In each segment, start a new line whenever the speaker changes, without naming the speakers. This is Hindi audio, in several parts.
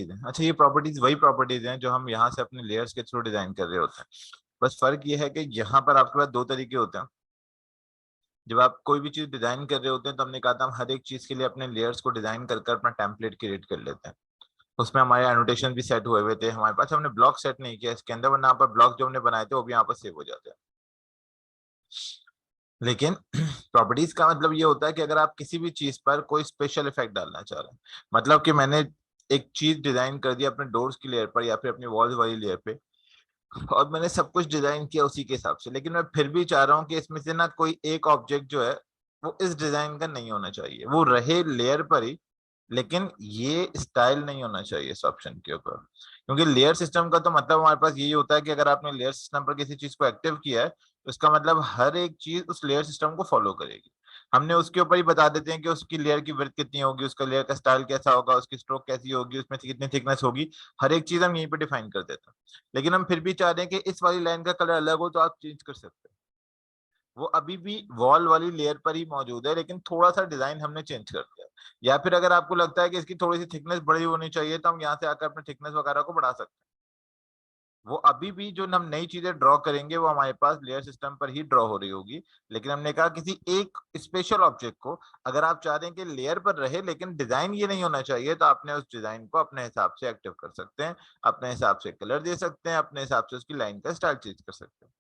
अच्छा, ये प्रॉपर्टीज वही प्रॉपर्टीज हैं जो हम यहाँ से अपने लेयर्स के थ्रू डिजाइन कर रहे होते हैं। बस फर्क ये है कि यहाँ पर आपके पास दो तरीके होते हैं। जब आप कोई भी चीज डिजाइन कर रहे होते हैं तो हमने कहा था हम हर एक चीज के लिए अपने लेयर्स को डिजाइन कर कर अपना टेम्पलेट क्रिएट कर लेते हैं। उसमें हमारे एनोटेशन भी सेट हुए हुए थे हमारे पास। हमने ब्लॉक सेट नहीं किया इसके अंदर, वरना यहाँ पर ब्लॉक जो हमने बनाए थे वो भी यहाँ पर सेव हो जाते हैं। लेकिन प्रॉपर्टीज का मतलब ये होता है कि अगर आप किसी भी चीज पर कोई स्पेशल इफेक्ट डालना चाह रहे हैं, मतलब कि मैंने एक चीज डिजाइन कर दी अपने डोर्स की लेयर पर या फिर अपनी वॉल्स वाली लेयर पे, और मैंने सब कुछ डिजाइन किया उसी के हिसाब से, लेकिन मैं फिर भी चाह रहा हूँ कि इसमें से ना कोई एक ऑब्जेक्ट जो है वो इस डिजाइन का नहीं होना चाहिए, वो रहे लेयर पर ही, लेकिन ये स्टाइल नहीं होना चाहिए इस ऑप्शन के ऊपर। क्योंकि लेयर सिस्टम का तो मतलब हमारे पास यही होता है कि अगर आपने लेयर सिस्टम पर किसी चीज को एक्टिव किया है तो इसका मतलब हर एक चीज उस लेयर सिस्टम को फॉलो करेगी। हमने उसके ऊपर ही बता देते हैं कि उसकी लेयर की विड्थ कितनी होगी, उसका लेयर का स्टाइल कैसा होगा, उसकी स्ट्रोक कैसी होगी, उसमें से कितनी थिकनेस होगी, हर एक चीज हम यहीं पे डिफाइन कर देते हैं। लेकिन हम फिर भी चाह रहे हैं कि इस वाली लाइन का कलर अलग हो तो आप चेंज कर सकते हैं। वो अभी भी वॉल वाली लेयर पर ही मौजूद है, लेकिन थोड़ा सा डिजाइन हमने चेंज कर दिया। या फिर अगर आपको लगता है कि इसकी थोड़ी सी थिकनेस बड़ी होनी चाहिए तो हम यहाँ से आकर अपने थिकनेस वगैरह को बढ़ा सकते हैं। वो अभी भी जो हम नई चीजें ड्रॉ करेंगे वो हमारे पास लेयर सिस्टम पर ही ड्रॉ हो रही होगी। लेकिन हमने कहा किसी एक स्पेशल ऑब्जेक्ट को अगर आप चाह रहे हैं कि लेयर पर रहे लेकिन डिजाइन ये नहीं होना चाहिए, तो आपने उस डिजाइन को अपने हिसाब से एक्टिव कर सकते हैं, अपने हिसाब से कलर दे सकते हैं, अपने हिसाब से उसकी लाइन का स्टाइल चेंज कर सकते हैं।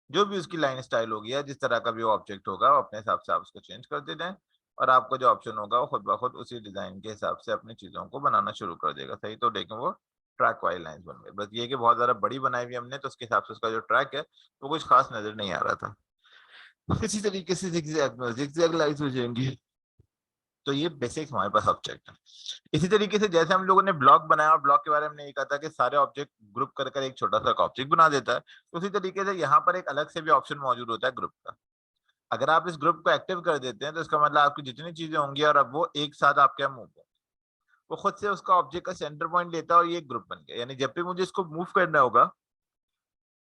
जो भी उसकी लाइन स्टाइल होगी या जिस तरह का भी वो ऑब्जेक्ट होगा वो अपने हिसाब से आप उसको चेंज करते जाएं, और आपको जो ऑप्शन होगा वो खुद ब खुद उसी डिजाइन के हिसाब से अपनी चीजों को बनाना शुरू कर देगा। सही, तो देखें वो ट्रैक वाली लाइंस बन गई। बस ये कि बहुत ज्यादा बड़ी बनाई हुई हमने तो उसके हिसाब से उसका जो ट्रैक है वो कुछ खास नजर नहीं आ रहा था। इसी तरीके से जिगजैग लाइंस हो जाएंगी। तो ये बेसिक हमारे पास ऑब्जेक्ट है। इसी तरीके से जैसे हम लोगों ने ब्लॉक बनाया और ब्लॉक के बारे में हमने ये कहा था कि सारे ऑब्जेक्ट ग्रुप कर कर एक छोटा सा ऑब्जेक्ट बना देता है, तो उसी तरीके से यहाँ पर एक अलग से भी ऑप्शन मौजूद होता है ग्रुप का। अगर आप इस ग्रुप को एक्टिव कर देते हैं तो इसका मतलब आपकी जितनी चीजें होंगी और अब वो एक साथ आपके यहाँ मूव होंगे, वो खुद से उसका ऑब्जेक्ट का सेंटर पॉइंट लेता है और ये एक ग्रुप बन गया। यानी जब भी मुझे इसको मूव करना होगा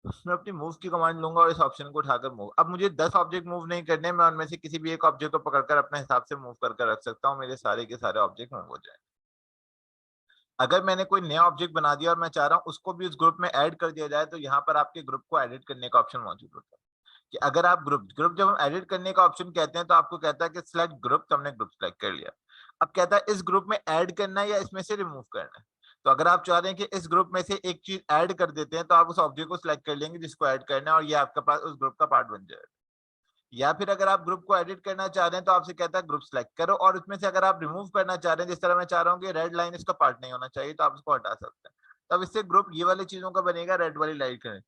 मैं अपनी मूव की कमांड लूंगा और इस ऑप्शन को उठाकर मूव। अब मुझे 10 ऑब्जेक्ट मूव नहीं करने, मैं उनमें से किसी भी एक ऑब्जेक्ट को पकड़कर अपने हिसाब से मूव करके रख सकता हूँ, मेरे सारे के सारे ऑब्जेक्ट मूव हो जाए। अगर मैंने कोई नया ऑब्जेक्ट बना दिया और मैं चाह रहा हूँ उसको भी उस ग्रुप में ऐड कर दिया जाए, तो यहाँ पर आपके ग्रुप को एडिट करने का ऑप्शन मौजूद होता है। कि अगर आप ग्रुप ग्रुप जब हम एडिट करने का ऑप्शन कहते हैं तो आपको कहता है कि सिलेक्ट ग्रुप, तो हमने ग्रुप सिलेक्ट कर लिया। अब कहता है इस ग्रुप में ऐड करना है या इसमें से रिमूव करना है। तो अगर आप चाह रहे हैं कि इस ग्रुप में से एक चीज ऐड कर देते हैं तो आप उस ऑब्जेक्ट को सिलेक्ट कर लेंगे जिसको ऐड करना है और ये आपके पास उस ग्रुप का पार्ट बन जाएगा। या फिर अगर आप ग्रुप को एडिट करना चाह रहे हैं तो आपसे कहता है ग्रुप सिलेक्ट करो, और उसमें से अगर आप रिमूव करना चाह रहे हैं, जिस तरह मैं चाह रहा हूँ कि रेड लाइन इसका पार्ट नहीं होना चाहिए, तो आप उसको हटा सकते हैं। तब इससे ग्रुप ये वाली चीजों का बनेगा, रेड वाली लाइन का।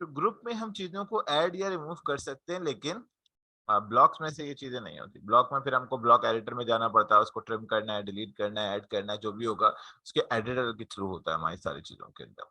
तो ग्रुप में हम चीजों को ऐड या रिमूव कर सकते हैं, लेकिन ब्लॉक्स में से ये चीजें नहीं होती। ब्लॉक में फिर हमको ब्लॉक एडिटर में जाना पड़ता है, उसको ट्रिम करना है, डिलीट करना है, ऐड करना है, जो भी होगा उसके एडिटर के थ्रू होता है हमारी सारी चीजों के अंदर।